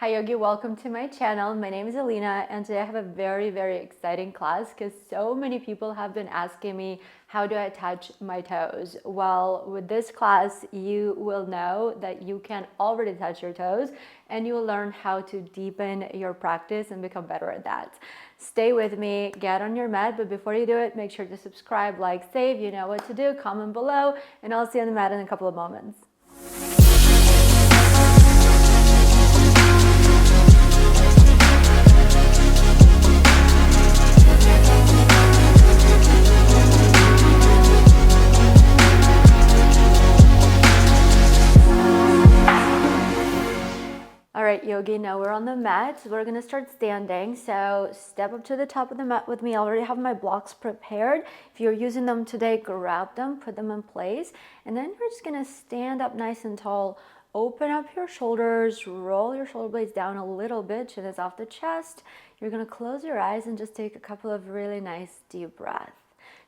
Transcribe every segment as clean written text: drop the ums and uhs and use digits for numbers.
Hi Yogi, welcome to my channel. My name is Alina and today I have a very exciting class because so many people have been asking me how do I touch my toes. Well, with this class you will know that you can already touch your toes and you will learn how to deepen your practice and become better at that. Stay with me, get on your mat, but before you do it, make sure to subscribe, like, save, you know what to do, comment below, and I'll see you on the mat in a couple of moments. All right, Yogi, now we're on the mat. We're gonna start standing. So step up to the top of the mat with me. I already have my blocks prepared. If you're using them today, grab them, put them in place. And then we're just gonna stand up nice and tall. Open up your shoulders, roll your shoulder blades down a little bit, chin is off the chest. You're gonna close your eyes and just take a couple of really nice deep breaths.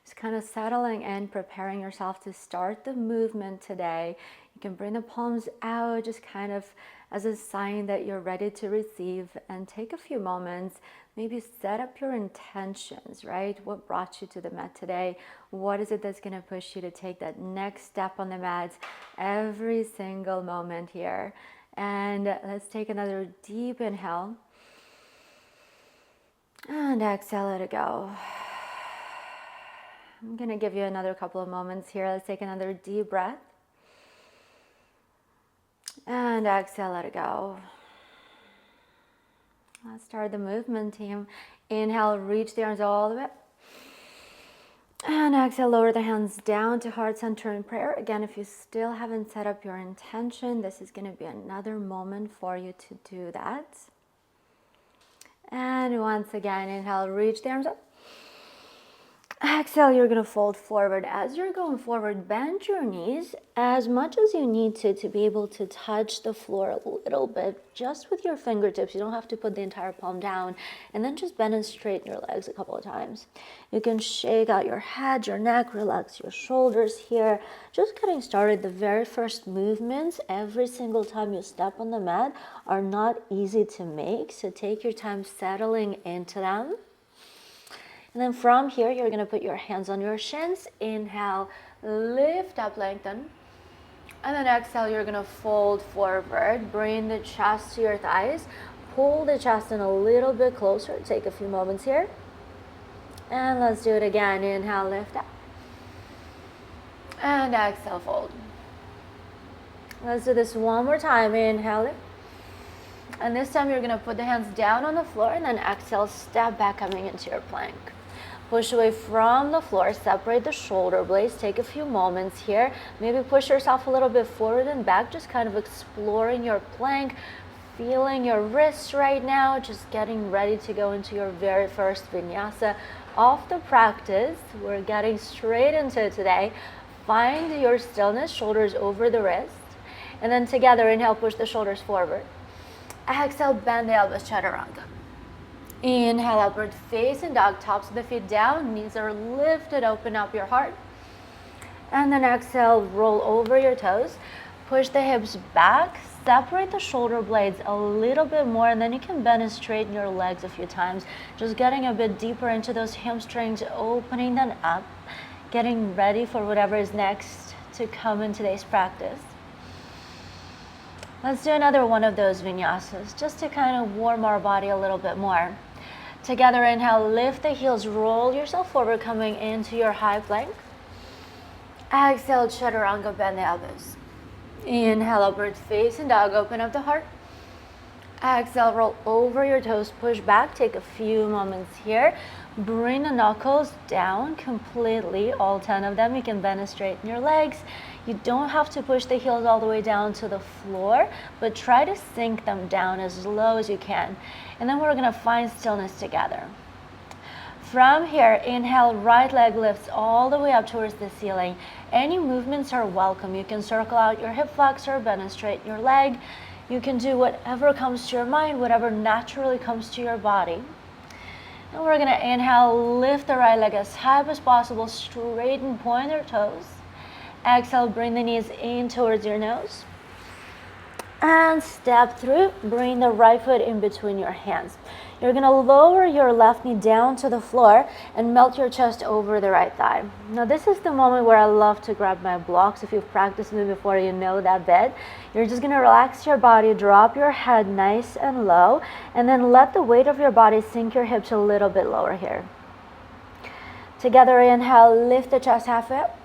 Just kind of settling in, preparing yourself to start the movement today. You can bring the palms out, just kind of as a sign that you're ready to receive, and take a few moments, maybe set up your intentions, right? What brought you to the mat today? What is it that's gonna push you to take that next step on the mat every single moment here? And let's take another deep inhale. And exhale, let it go. I'm gonna give you another couple of moments here. Let's take another deep breath. And exhale, let it go. Let's start the movement, team. Inhale, reach the arms all the way up. And exhale, lower the hands down to heart center in prayer. Again, if you still haven't set up your intention, this is going to be another moment for you to do that. And once again, inhale, reach the arms up. Exhale, you're going to fold forward. As you're going forward, bend your knees as much as you need to be able to touch the floor a little bit, just with your fingertips. You don't have to put the entire palm down. And then just bend and straighten your legs a couple of times. You can shake out your head, your neck, relax your shoulders here. Just getting started. The very first movements, every single time you step on the mat, are not easy to make. So take your time settling into them. And then from here, you're going to put your hands on your shins. Inhale, lift up, lengthen. And then exhale, you're going to fold forward. Bring the chest to your thighs. Pull the chest in a little bit closer. Take a few moments here. And let's do it again. Inhale, lift up. And exhale, fold. Let's do this one more time. Inhale, lift. And this time, you're going to put the hands down on the floor. And then exhale, step back, coming into your plank. Push away from the floor, separate the shoulder blades, take a few moments here. Maybe push yourself a little bit forward and back, just kind of exploring your plank, feeling your wrists right now, just getting ready to go into your very first vinyasa of the practice. We're getting straight into it today. Find your stillness, shoulders over the wrist. And then together, inhale, push the shoulders forward. Exhale, bend the elbows, chaturanga. Inhale, upward facing dog, tops of the feet down, knees are lifted, open up your heart. And then exhale, roll over your toes, push the hips back, separate the shoulder blades a little bit more, and then you can bend and straighten your legs a few times. Just getting a bit deeper into those hamstrings, opening them up, getting ready for whatever is next to come in today's practice. Let's do another one of those vinyasas, just to kind of warm our body a little bit more. Together, inhale, lift the heels, roll yourself forward, coming into your high plank. Exhale, chaturanga, bend the elbows. Inhale, upward facing dog, open up the heart. Exhale, roll over your toes, push back, take a few moments here. Bring the knuckles down completely, all 10 of them. You can bend and straighten your legs. You don't have to push the heels all the way down to the floor, but try to sink them down as low as you can. And then we're gonna find stillness together. From here, inhale, right leg lifts all the way up towards the ceiling. Any movements are welcome. You can circle out your hip flexor, bend and straighten your leg. You can do whatever comes to your mind, whatever naturally comes to your body. And we're gonna inhale, lift the right leg as high as possible, straighten, point your toes. Exhale, bring the knees in towards your nose. And step through, bring the right foot in between your hands. You're gonna lower your left knee down to the floor and melt your chest over the right thigh. Now this is the moment where I love to grab my blocks. If you've practiced me before, you know that bit. You're just gonna relax your body, drop your head nice and low, and then let the weight of your body sink your hips a little bit lower here. Together, inhale, lift the chest halfway up.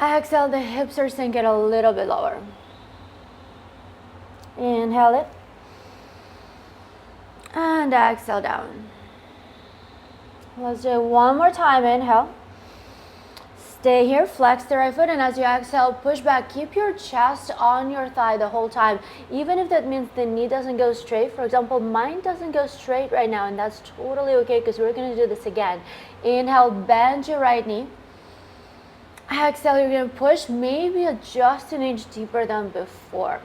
Exhale, the hips are sinking a little bit lower. Inhale it. And exhale down. Let's do it one more time. Inhale. Stay here, flex the right foot, and as you exhale, push back. Keep your chest on your thigh the whole time, even if that means the knee doesn't go straight. For example, mine doesn't go straight right now, and that's totally okay because we're going to do this again. Inhale, bend your right knee. Exhale, you're going to push, maybe just an inch deeper than before.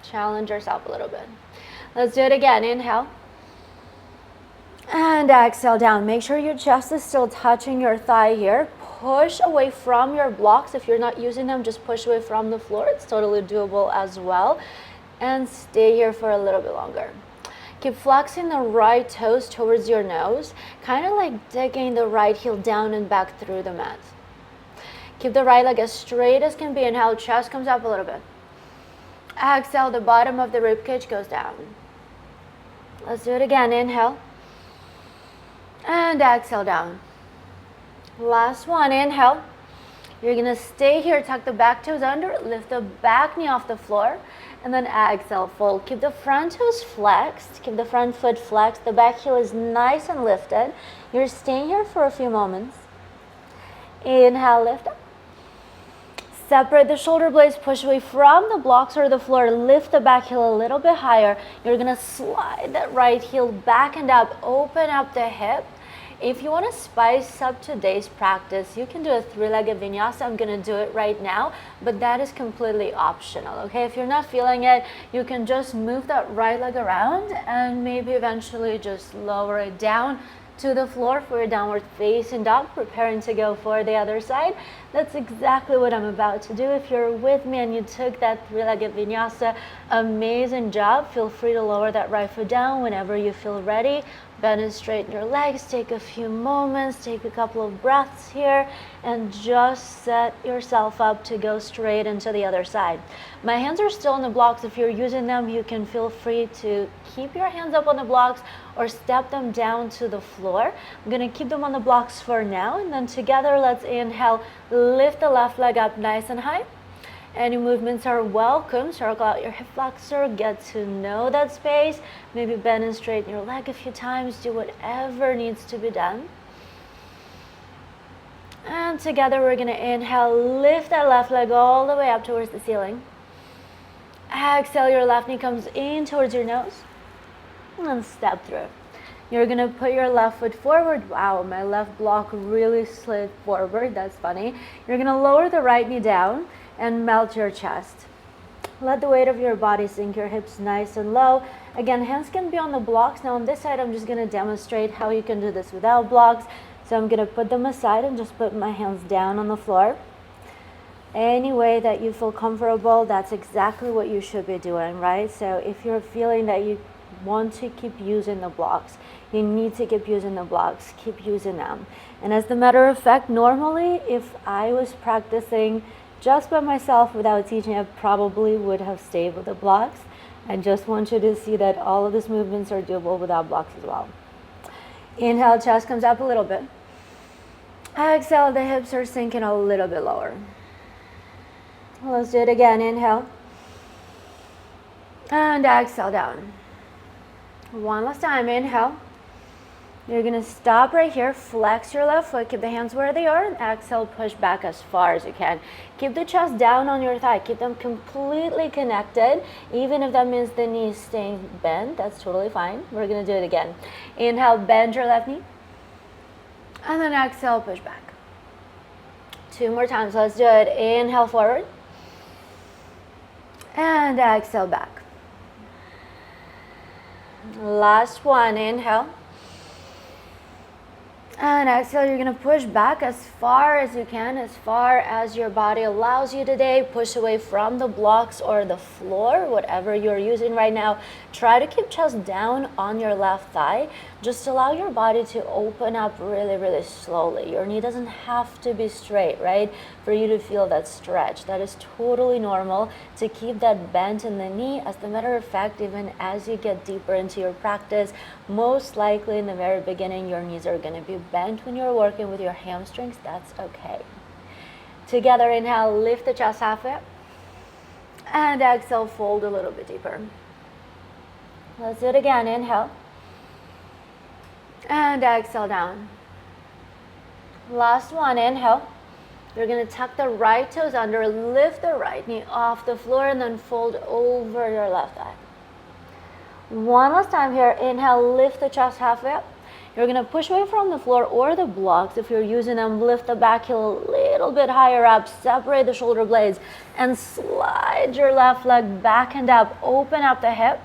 Challenge yourself a little bit. Let's do it again. Inhale. And exhale down. Make sure your chest is still touching your thigh here. Push away from your blocks. If you're not using them, just push away from the floor. It's totally doable as well. And stay here for a little bit longer. Keep flexing the right toes towards your nose, kind of like digging the right heel down and back through the mat. Keep the right leg as straight as can be. Inhale, chest comes up a little bit. Exhale, the bottom of the rib cage goes down. Let's do it again. Inhale. And exhale down. Last one. Inhale. You're going to stay here. Tuck the back toes under. Lift the back knee off the floor. And then exhale, fold. Keep the front toes flexed. Keep the front foot flexed. The back heel is nice and lifted. You're staying here for a few moments. Inhale, lift up. Separate the shoulder blades, push away from the blocks or the floor, lift the back heel a little bit higher. You're gonna slide that right heel back and up, open up the hip. If you wanna spice up today's practice, you can do a three-legged vinyasa. I'm gonna do it right now, but that is completely optional, okay? If you're not feeling it, you can just move that right leg around and maybe eventually just lower it down to the floor for a downward facing dog, preparing to go for the other side. That's exactly what I'm about to do. If you're with me and you took that three-legged vinyasa, amazing job. Feel free to lower that right foot down whenever you feel ready. Bend and straighten your legs, take a few moments, take a couple of breaths here, and just set yourself up to go straight into the other side. My hands are still on the blocks. If you're using them, you can feel free to keep your hands up on the blocks or step them down to the floor. I'm gonna keep them on the blocks for now, and then together, let's inhale, lift the left leg up nice and high. Any movements are welcome. Circle out your hip flexor, get to know that space. Maybe bend and straighten your leg a few times. Do whatever needs to be done. And together we're gonna inhale, lift that left leg all the way up towards the ceiling. Exhale, your left knee comes in towards your nose. And step through. You're gonna put your left foot forward. Wow, my left block really slid forward. That's funny. You're gonna lower the right knee down and melt your chest. Let the weight of your body sink your hips nice and low. Again, hands can be on the blocks. Now on this side, I'm just gonna demonstrate how you can do this without blocks. So I'm gonna put them aside and just put my hands down on the floor. Any way that you feel comfortable, that's exactly what you should be doing, right? So if you're feeling that you want to keep using the blocks, you need to keep using the blocks, keep using them. And as a matter of fact, normally if I was practicing just by myself without teaching, I probably would have stayed with the blocks. I just want you to see that all of these movements are doable without blocks as well. Inhale, chest comes up a little bit. Exhale, the hips are sinking a little bit lower. Let's do it again. Inhale. And exhale down. One last time. Inhale. You're going to stop right here, flex your left foot, keep the hands where they are, and exhale, push back as far as you can. Keep the chest down on your thigh, keep them completely connected, even if that means the knee is staying bent, that's totally fine. We're going to do it again. Inhale, bend your left knee, and then exhale, push back. 2 more times, let's do it. Inhale forward, and exhale back. Last one, inhale. And exhale, you're gonna push back as far as you can, as far as your body allows you today. Push away from the blocks or the floor, whatever you're using right now. Try to keep chest down on your left thigh. Just allow your body to open up really, really slowly. Your knee doesn't have to be straight, right? For you to feel that stretch. That is totally normal to keep that bend in the knee. As a matter of fact, even as you get deeper into your practice, most likely in the very beginning, your knees are gonna be bent when you're working with your hamstrings. That's okay. Together, inhale, lift the chest halfway. And exhale, fold a little bit deeper. Let's do it again. Inhale. And exhale down. Last one. Inhale. You're going to tuck the right toes under, lift the right knee off the floor, and then fold over your left thigh. One last time here. Inhale, lift the chest halfway up. You're going to push away from the floor or the blocks. If you're using them, lift the back heel a little bit higher up, separate the shoulder blades, and slide your left leg back and up. Open up the hip.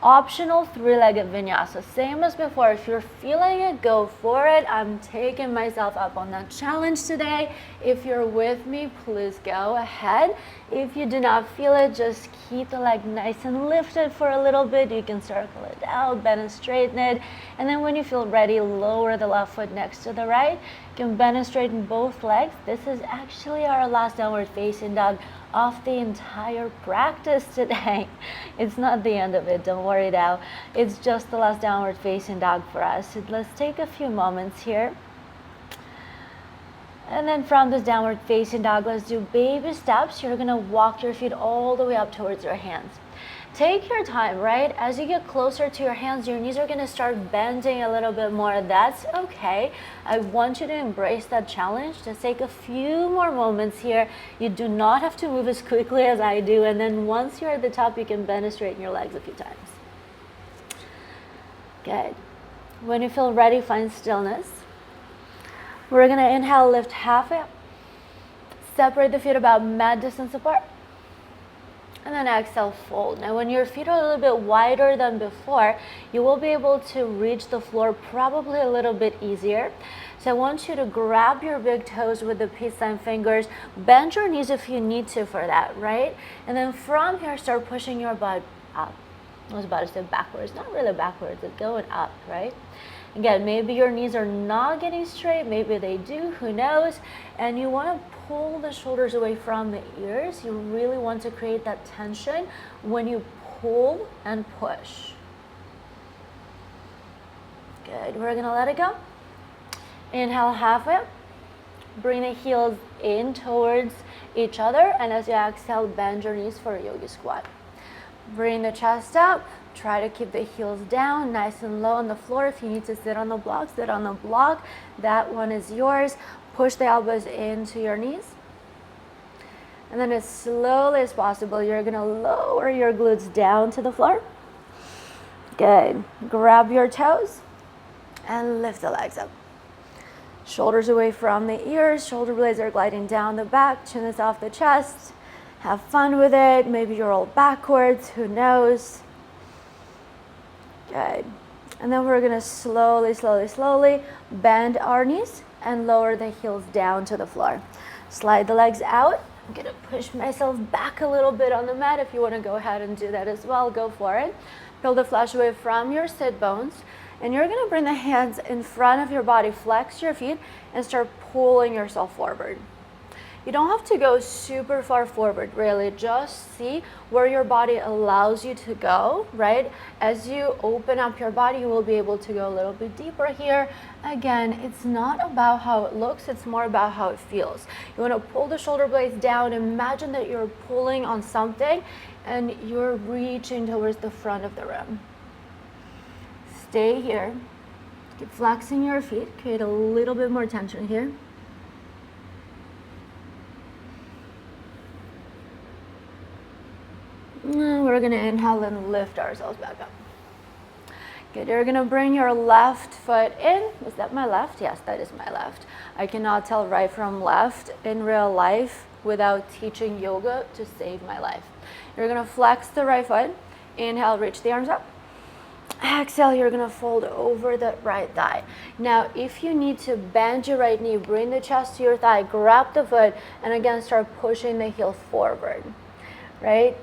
Optional three-legged vinyasa. Same as before. If you're feeling it, go for it. I'm taking myself up on that challenge today. If you're with me, please go ahead. If you do not feel it, just keep the leg nice and lifted for a little bit. You can circle it out, bend and straighten it. And then when you feel ready, lower the left foot next to the right. You can bend and straighten both legs. This is actually our last downward facing dog of the entire practice today. It's not the end of it, don't worry now. It's just the last downward facing dog for us. So let's take a few moments here. And then from this downward facing dog, let's do baby steps. You're gonna walk your feet all the way up towards your hands. Take your time, right? As you get closer to your hands, your knees are gonna start bending a little bit more. That's okay. I want you to embrace that challenge. Just take a few more moments here. You do not have to move as quickly as I do. And then once you're at the top, you can bend and straighten your legs a few times. Good. When you feel ready, find stillness. We're gonna inhale, lift halfway up. Separate the feet about mat distance apart. And then exhale, fold. Now when your feet are a little bit wider than before, you will be able to reach the floor probably a little bit easier. So I want you to grab your big toes with the peace sign fingers, bend your knees if you need to for that, right? And then from here, start pushing your butt up. I was about to say backwards, not really backwards, it's going up, right? Again, maybe your knees are not getting straight, maybe they do, who knows? And you want to pull the shoulders away from the ears. You really want to create that tension when you pull and push. Good, we're gonna let it go. Inhale halfway up. Bring the heels in towards each other, and as you exhale, bend your knees for a yogi squat. Bring the chest up. Try to keep the heels down, nice and low on the floor. If you need to sit on the block, sit on the block. That one is yours. Push the elbows into your knees. And then as slowly as possible, you're gonna lower your glutes down to the floor. Good. Grab your toes and lift the legs up. Shoulders away from the ears. Shoulder blades are gliding down the back. Chin is off the chest. Have fun with it. Maybe you roll backwards, who knows? Good. And then we're gonna slowly bend our knees and lower the heels down to the floor. Slide the legs out. I'm gonna push myself back a little bit on the mat. If you wanna go ahead and do that as well, go for it. Peel the flesh away from your sit bones. And you're gonna bring the hands in front of your body, flex your feet, and start pulling yourself forward. You don't have to go super far forward, really. Just see where your body allows you to go, right? As you open up your body, you will be able to go a little bit deeper here. Again, it's not about how it looks, it's more about how it feels. You want to pull the shoulder blades down. Imagine that you're pulling on something and you're reaching towards the front of the room. Stay here. Keep flexing your feet. Create a little bit more tension here. And we're gonna inhale and lift ourselves back up. Good, you're gonna bring your left foot in. Is that my left? Yes, that is my left. I cannot tell right from left in real life without teaching yoga to save my life. You're gonna flex the right foot. Inhale, reach the arms up. Exhale, you're gonna fold over the right thigh. Now, if you need to bend your right knee, bring the chest to your thigh, grab the foot, and again, start pushing the heel forward, right?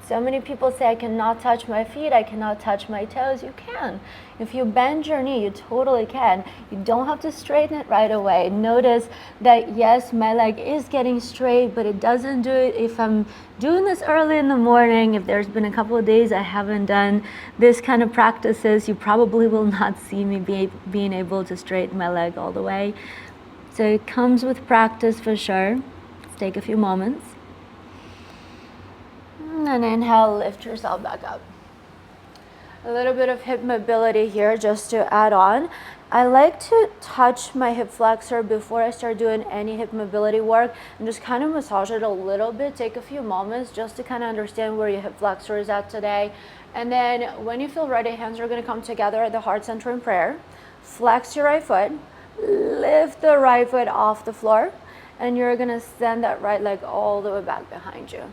So many people say, I cannot touch my feet, I cannot touch my toes. You can. If you bend your knee, you totally can. You don't have to straighten it right away. Notice that, yes, my leg is getting straight, but it doesn't do it if I'm doing this early in the morning. If there's been a couple of days I haven't done this kind of practices, you probably will not see me being able to straighten my leg all the way. So it comes with practice for sure. Let's take a few moments. And inhale, lift yourself back up. A little bit of hip mobility here just to add on. I like to touch my hip flexor before I start doing any hip mobility work and just kind of massage it a little bit. Take a few moments just to kind of understand where your hip flexor is at today. And then when you feel ready, hands are going to come together at the heart center in prayer. Flex your right foot, lift the right foot off the floor, and you're going to send that right leg all the way back behind you.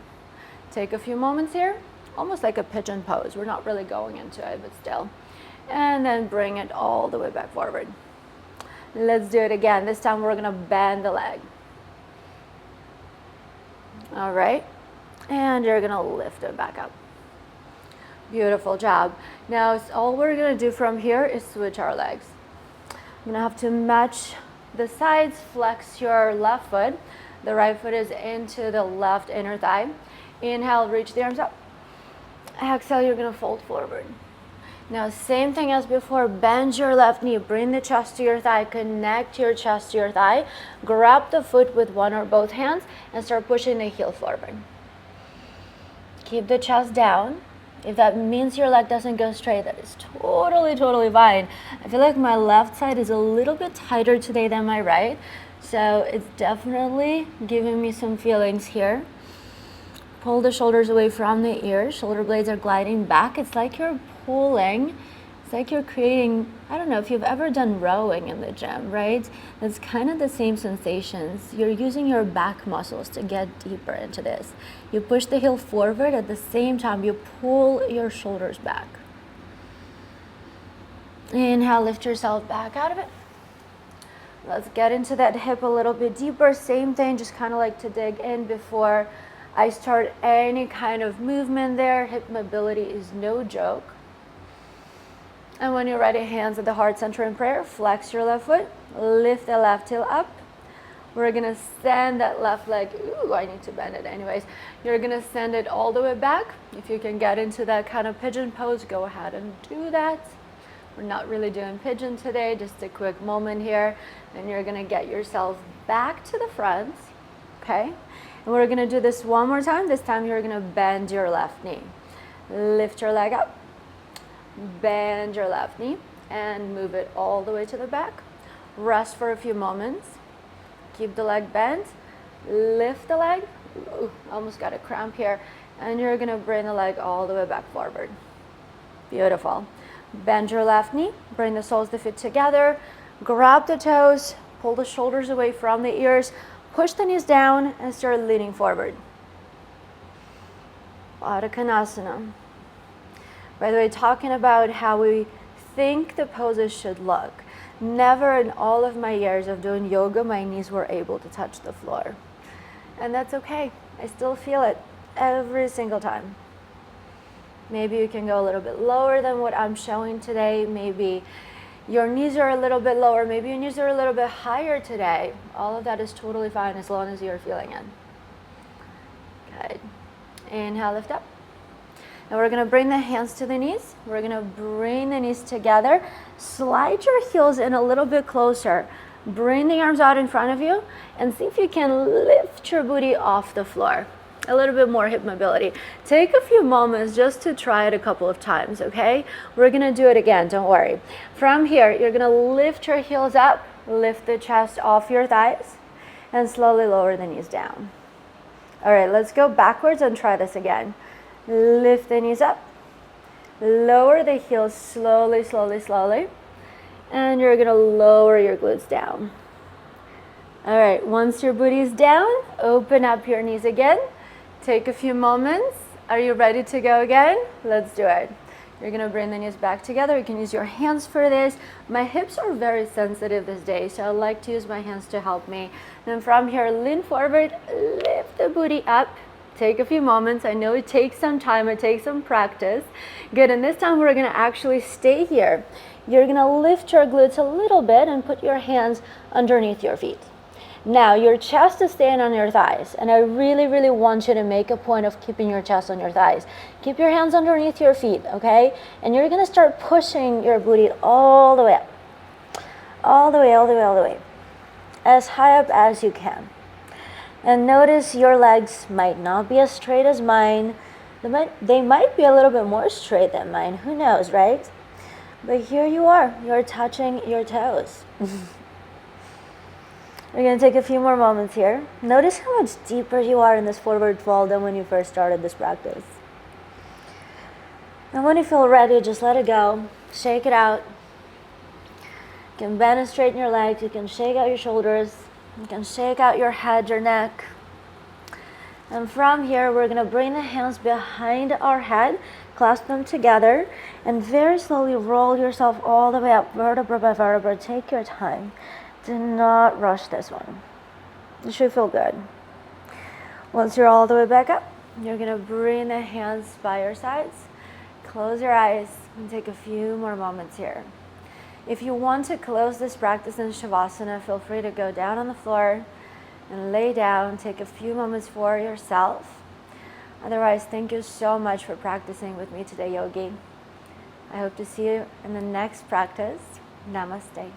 Take a few moments here, almost like a pigeon pose. We're not really going into it, but still. And then bring it all the way back forward. Let's do it again. This time we're gonna bend the leg. All right, and you're gonna lift it back up. Beautiful job. Now, all we're gonna do from here is switch our legs. I'm gonna have to match the sides, flex your left foot. The right foot is into the left inner thigh. Inhale, reach the arms up. Exhale, you're gonna fold forward. Now, same thing as before, bend your left knee, bring the chest to your thigh, connect your chest to your thigh, grab the foot with one or both hands, and start pushing the heel forward. Keep the chest down. If that means your leg doesn't go straight, that is totally fine. I feel like my left side is a little bit tighter today than my right, so it's definitely giving me some feelings here. Pull the shoulders away from the ears. Shoulder blades are gliding back. It's like you're pulling. It's like you're creating, I don't know if you've ever done rowing in the gym, right? That's kind of the same sensations. You're using your back muscles to get deeper into this. You push the heel forward. At the same time, you pull your shoulders back. Inhale, lift yourself back out of it. Let's get into that hip a little bit deeper. Same thing, just kind of like to dig in before I start any kind of movement there. Hip mobility is no joke. And when you're ready, hands at the heart center in prayer. Flex your left foot, lift the left heel up. We're gonna send that left leg, ooh, I need to bend it anyways. You're gonna send it all the way back. If you can get into that kind of pigeon pose, go ahead and do that. We're not really doing pigeon today, just a quick moment here. And you're gonna get yourself back to the front, okay? And we're gonna do this one more time. This time you're gonna bend your left knee. Lift your leg up, bend your left knee, and move it all the way to the back. Rest for a few moments. Keep the leg bent, lift the leg. Ooh, almost got a cramp here. And you're gonna bring the leg all the way back forward. Beautiful. Bend your left knee, bring the soles of the feet together, grab the toes, pull the shoulders away from the ears, push the knees down and start leaning forward. Baddha Konasana. By the way, talking about how we think the poses should look. Never in all of my years of doing yoga, my knees were able to touch the floor. And that's okay. I still feel it every single time. Maybe you can go a little bit lower than what I'm showing today. Maybe your knees are a little bit lower. Maybe your knees are a little bit higher today. All of that is totally fine as long as you're feeling it. Good. Inhale, lift up. Now we're gonna bring the hands to the knees. We're gonna bring the knees together. Slide your heels in a little bit closer. Bring the arms out in front of you and see if you can lift your booty off the floor. A little bit more hip mobility. Take a few moments just to try it a couple of times, okay? We're gonna do it again, don't worry. From here, you're gonna lift your heels up, lift the chest off your thighs, and slowly lower the knees down. All right, let's go backwards and try this again. Lift the knees up, lower the heels slowly, and you're gonna lower your glutes down. All right, once your booty is down, open up your knees again. Take a few moments. Are you ready to go again? Let's do it. You're gonna bring the knees back together. You can use your hands for this. My hips are very sensitive this day, so I like to use my hands to help me. Then from here, lean forward, lift the booty up. Take a few moments. I know it takes some time, it takes some practice. Good, and this time we're gonna actually stay here. You're gonna lift your glutes a little bit and put your hands underneath your feet. Now, your chest is staying on your thighs, and I really, really want you to make a point of keeping your chest on your thighs. Keep your hands underneath your feet, okay? And you're gonna start pushing your booty all the way up. All the way, all the way, all the way. As high up as you can. And notice your legs might not be as straight as mine. They might be a little bit more straight than mine, who knows, right? But here you are, you're touching your toes. We're going to take a few more moments here. Notice how much deeper you are in this forward fold than when you first started this practice. And when you feel ready, just let it go. Shake it out. You can bend and straighten your legs. You can shake out your shoulders. You can shake out your head, your neck. And from here, we're going to bring the hands behind our head, clasp them together, and very slowly roll yourself all the way up, vertebra by vertebra. Take your time. Do not rush this one. It should feel good. Once you're all the way back up, you're going to bring the hands by your sides. Close your eyes and take a few more moments here. If you want to close this practice in Shavasana, feel free to go down on the floor and lay down. Take a few moments for yourself. Otherwise, thank you so much for practicing with me today, Yogi. I hope to see you in the next practice. Namaste.